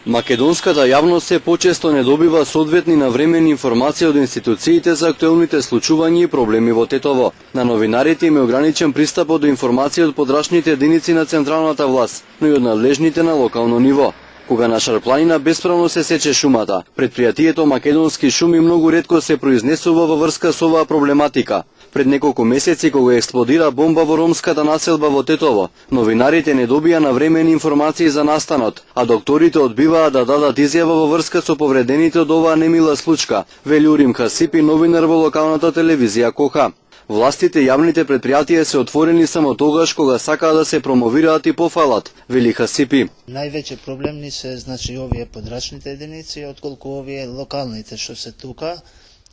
Македонската јавност се почесто не добива соодветни навремени информации од институциите за актуелните случувања и проблеми во Тетово. На новинарите им е ограничен пристапот до информации од подрачните единици на централната власт, но и од надлежните на локално ниво. Кога на Шарпланина бесправно се сече шумата, предпријатието Македонски шуми многу ретко се произнесува во врска со оваа проблематика. Пред неколку месеци, кога експлодира бомба во ромската населба во Тетово, новинарите не добија навремени информации за настанот, а докторите одбиваат да дадат изјава во врска со повредените од оваа немила случка, вели Урим Хасипи, новинар во локалната телевизија Коха. Властите и јавните предпријатија се отворени само тогаш кога сакаат да се промовираат и пофалат, вели Хасипи. Највеќе проблемни се овие подрачните единици, отколку овие локалните што се тука,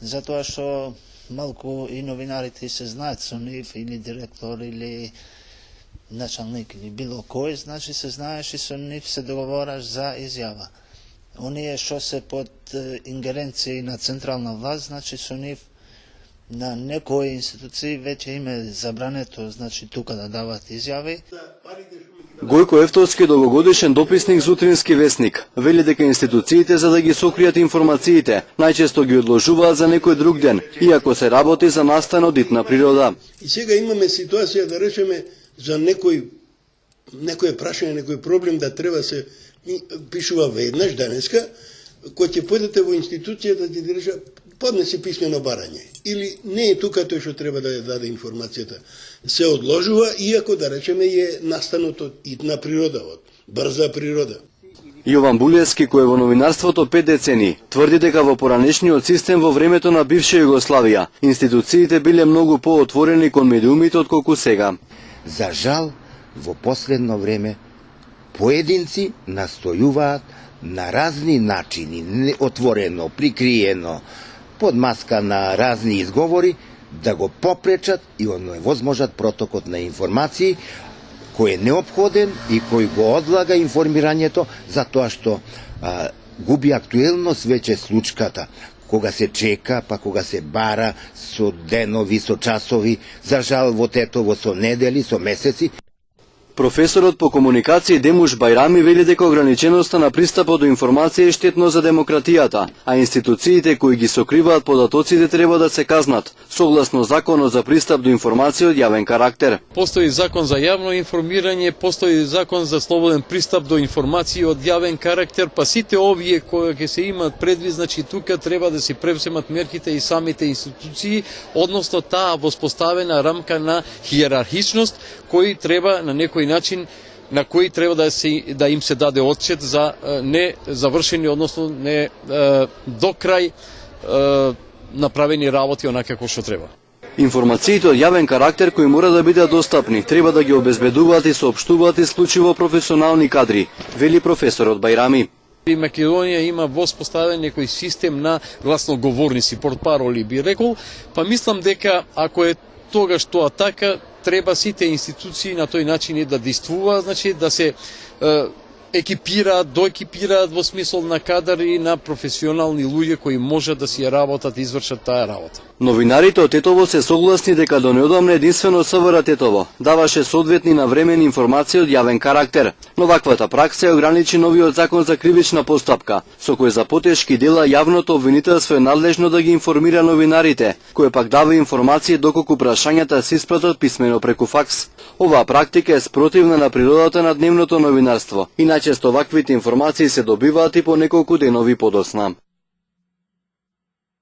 затоа што малку и новинарите се знаат со нив, или директор, или началник, или било кој, се знаеш и со нив се договораш за изјава. Оние што се под ингеренција на централна власт, со нив на некои институции веќе им е забрането, тука да дават изјави. Гојко Ефтовски, долгогодишен дописник за Утрински весник, вели дека институциите за да ги сокријат информациите, најчесто ги одложуваат за некој друг ден, иако се работи за настан од итна природа. И сега имаме ситуација да речеме за некој прашање, некој проблем да треба се пишува веднаш денеска, кој ќе појдете во институција да ти рече поднеси писмено барање. Или не е тука тој што треба да ја даде информацијата. Се одложува, иако да речеме е настанот од итна природа, од брза природа. Јован Булевски, кој е во новинарството 5 децени, тврди дека во поранешниот систем во времето на бивша Југославија, институциите биле многу поотворени кон медиумите отколку сега. За жал, во последно време, поединци настојуваат на разни начини, неотворено, прикриено, под маска на разни изговори, да го попречат и оневозможат протокот на информации, кој е неопходен и кој го одлага информирањето, затоа што губи актуелност веќе случката, кога се чека, па кога се бара со денови, со часови, за жал во Тетово со недели, со месеци. Професорот по комуникација Демуш Бајрами вели дека ограниченоста на пристапот до информација е штетно за демократијата, а институциите кои ги сокриваат податоците треба да се казнат, согласно законот за пристап до информација од јавен карактер. Постои закон за јавно информирање, постои закон за слободен пристап до информација од јавен карактер, па сите овие кои ќе се имат предвид, тука треба да се превземат мерките и самите институции, односно таа воспоставена рамка на хиерархичност, кој треба на некој начин на кој треба да им се даде отчет за не завршени, односно не до крај направени работи онака како што треба. Информациите од јавен карактер кои мора да бидат достапни, треба да ги обезбедуваат и соопштуваат исклучиво професионални кадри, вели професорот Бајрами. Македонија има воспоставен некој систем на гласноговорници, портпароли би рекол, па мислам дека ако е тогаш тоа така, треба сите институции на тој начин да действуваат, да се екипираат, доекипираат во смисол на кадар и на професионални луѓе кои можат да си работат и извршат таа работа. Новинарите од Тетово се согласни дека до неодамна единствено СВР Тетово даваше соодветни навремени информации од јавен карактер, но ваквата пракса ја ограничи новиот закон за кривична постапка, со кој за потешки дела јавното обвинителство е надлежно да ги информира новинарите, кој пак дава информации доколку прашањата се испратат писмено преку факс. Оваа практика е спротивна на природата на дневното новинарство и најчесто ваквите информации се добиваат и по неколку денови подоцна.